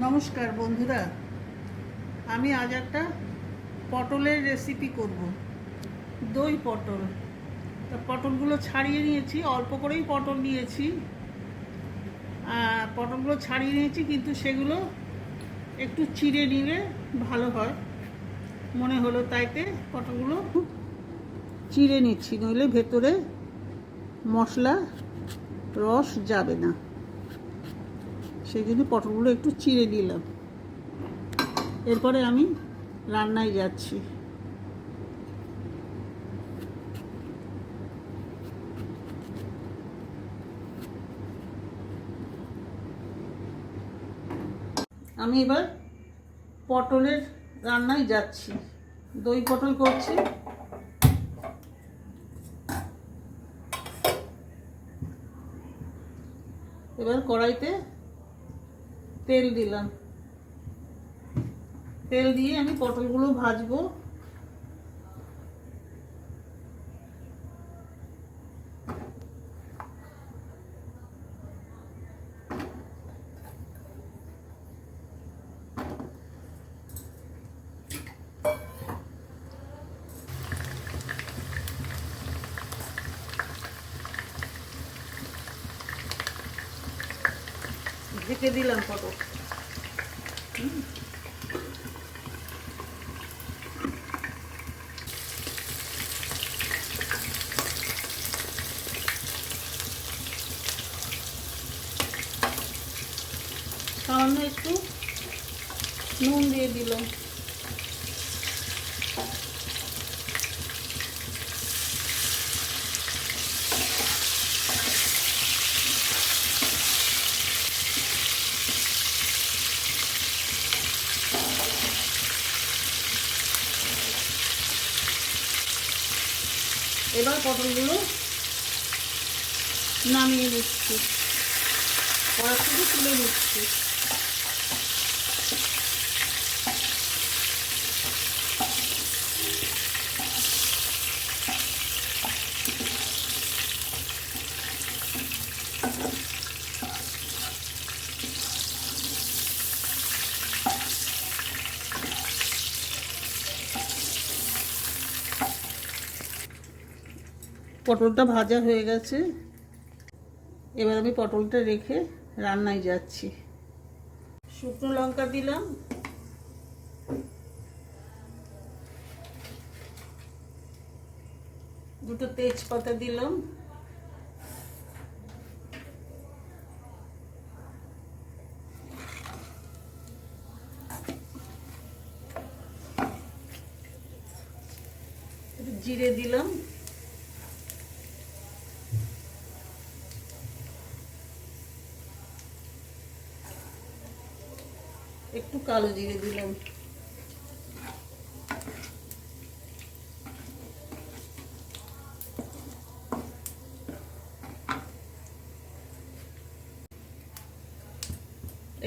নমস্কার বন্ধুরা, আমি আজ একটা পটলের রেসিপি করব। দই পটল। তা পটলগুলো ছাড়িয়ে নিয়েছি, অল্প করেই পটল নিয়েছি। পটলগুলো ছাড়িয়ে নিয়েছি, কিন্তু সেগুলো একটু চিড়ে নিলে ভালো হয় মনে হলো, তাইতে পটলগুলো চিড়ে নিচ্ছি, নইলে ভেতরে মশলা রস যাবে না। সেই জন্য পটলগুলো একটু চিড়ে নিলাম। এরপরে আমি রান্নায় যাচ্ছি। আমি এবার পটলের রান্নায় যাচ্ছি। দই পটল করছি। এবার কড়াইতে তেল দিলাম। তেল দিয়ে আমি পটলগুলো ভাজবো। ঢেকে দিলাম পটল। সামান্য একটু নুন দিয়ে দিলাম। এবার পটলগুলো নামিয়ে নিচ্ছি, কড়া থেকে তুলে নিচ্ছি। পটলটা ভাজা হয়ে গেছে। এবার আমি পটলটা রেখে রান্নায় যাচ্ছি। শুকনো লঙ্কা দিলাম, দুটো তেজপাতা দিলাম, জিরে দিলাম, একটু কালো জিরে দিলাম,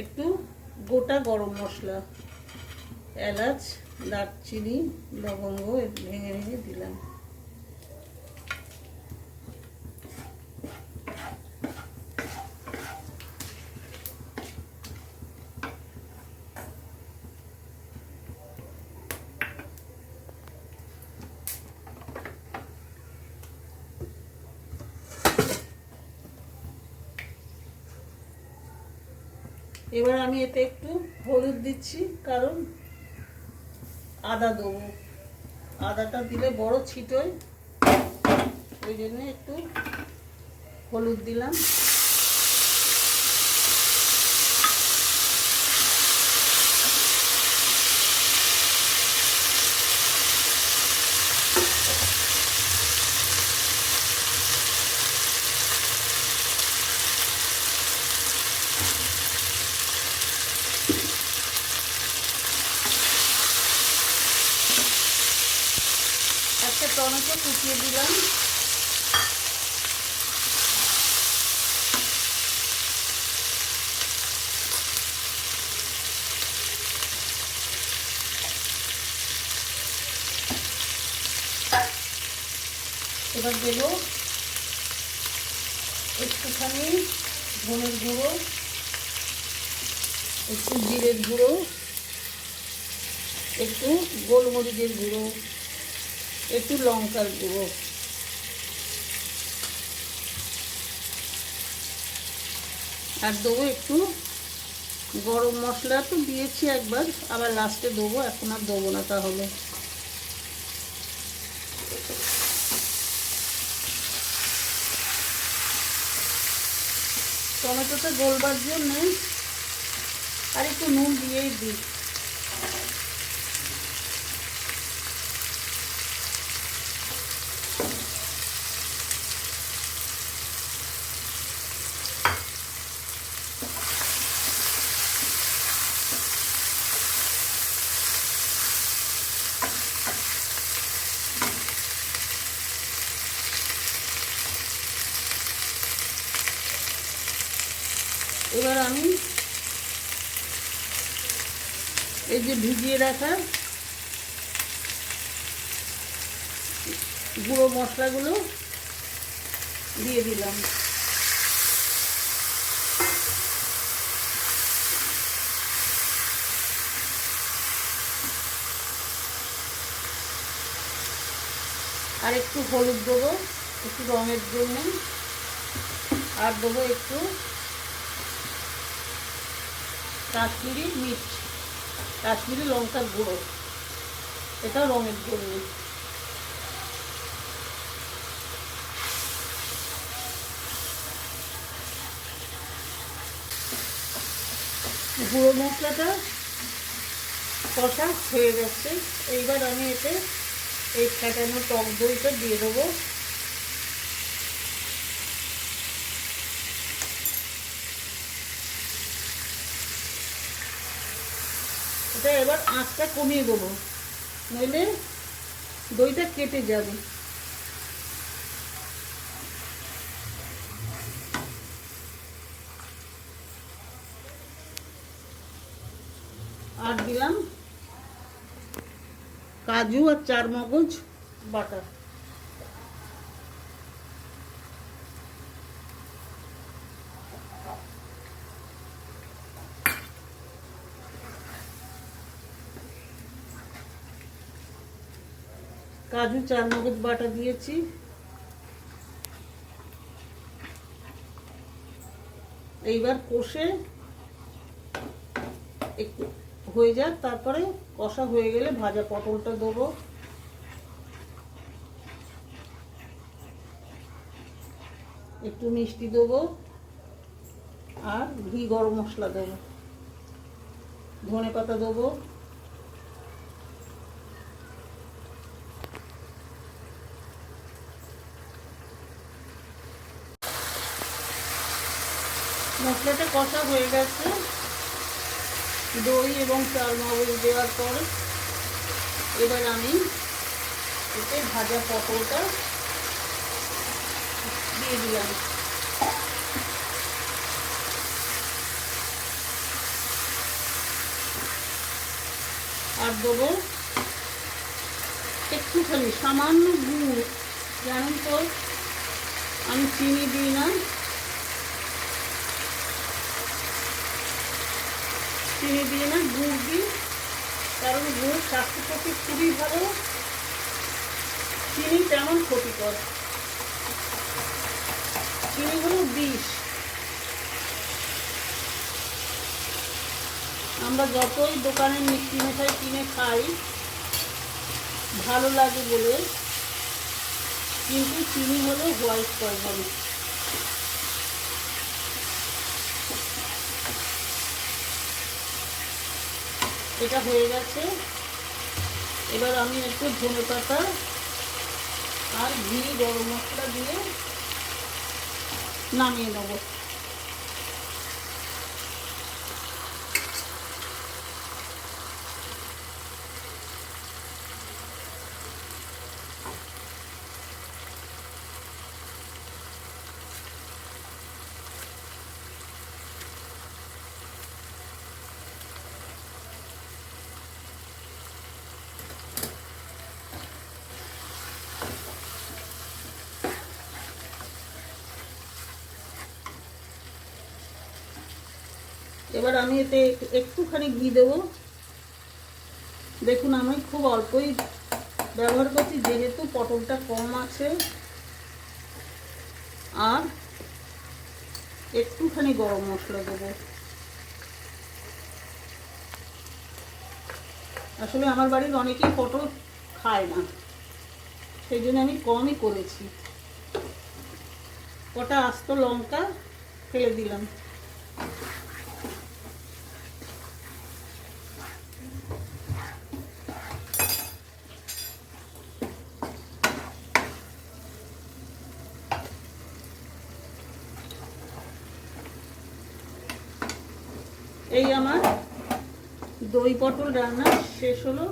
একটু গোটা গরম মশলা, এলাচ, দারচিনি, লবঙ্গ ভেঙে ভেঙে দিলাম। এবার আমি এতে একটু হলুদ দিচ্ছি, কারণ আদা দেবো। আদাটা দিলে বড় ছিটোয়, ওই জন্য একটু হলুদ দিলাম। একটা টমেটো কুচিয়ে দিলাম। এবার দেব একটুখানি ধনের গুঁড়ো, একটু জিরের গুঁড়ো, একটু গোলমরিচের গুঁড়ো, একটু লঙ্কার গুঁড়ো, আর দেবো একটু গরম মশলা। তো দিয়েছি একবার, আবার লাস্টে দেবো, এখন আর দেবো না তাহলে। টমেটোটা গলবার জন্য আর একটু নুন দিয়েই দিই। এবার আমি এই যে ভিজিয়ে রাখা গুঁড়ো মশলাগুলো দিয়ে দিলাম। আর একটু হলুদ দেবো একটু রঙের জন্য, আর দেবো একটু কাশ্মীরি মির্চ, কাশ্মীরি লঙ্কার গুঁড়ো, এটা রঙের জন্য। গুঁড়ো মশলাটা কষা হয়ে গেছে। এইবার আমি এতে এই ফ্যাটানো টক দইটা দিয়ে দেবো। এটা এবার আঁচটা কমিয়ে দেবো, নইলে দইটা কেটে যাবে। আর দিলাম কাজু আর চারমগজ বাটা। কাজু চারমগজ বাটা দিয়েছি। এইবার কষে একটু হয়ে যাক, তারপরে কষা হয়ে গেলে ভাজা পটলটা দেবো। একটু মিষ্টি দেবো, আর ঘি গরম মশলা দেবো, ধনে পাতা দেবো। মশলাটা কষা হয়ে গেছে। দই এবং চারমগজ দেওয়ার পর এবার আমি এতে ভাজা পটলটা দিয়ে দিলাম। আর দেবো একটুখানি সামান্য গুড়। জানেন তো আমি চিনি দিই না, চিনি দিয়ে না গুড় দিই, কারণ গুড় স্বাস্থ্যের পক্ষে খুবই ভালো, চিনি তেমন ক্ষতিকর। চিনি হলো বিষ। আমরা যতই দোকানের মিষ্টি মিঠাই কিনে খাই ভালো লাগে বলে, কিন্তু চিনি হলো হোয়াইট পয়জন। এটা হয়ে গেছে। এবার আমি একটু ধনে পাতা আর ঘি গরম মশলা দিয়ে নামিয়ে নেব। এবার আমি এতে একটুখানি ঘি দেবো। দেখুন আমি খুব অল্পই ব্যবহার করছি যেহেতু পটলটা কম আছে। আর একটুখানি গরম মশলা দেবো। আসলে আমার বাড়ির অনেকেই পটল খায় না, সেই জন্য আমি কমই করেছি। কটা আস্ত লঙ্কা ফেলে দিলাম। এই আমার দই পটল রান্না শেষ হলো।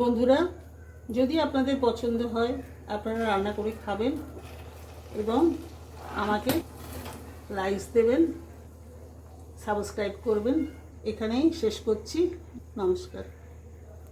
বন্ধুরা, যদি আপনাদের পছন্দ হয় আপনারা রান্না করে খাবেন এবং আমাকে লাইক দেবেন, সাবস্ক্রাইব করবেন। এখানেই শেষ করছি। নমস্কার।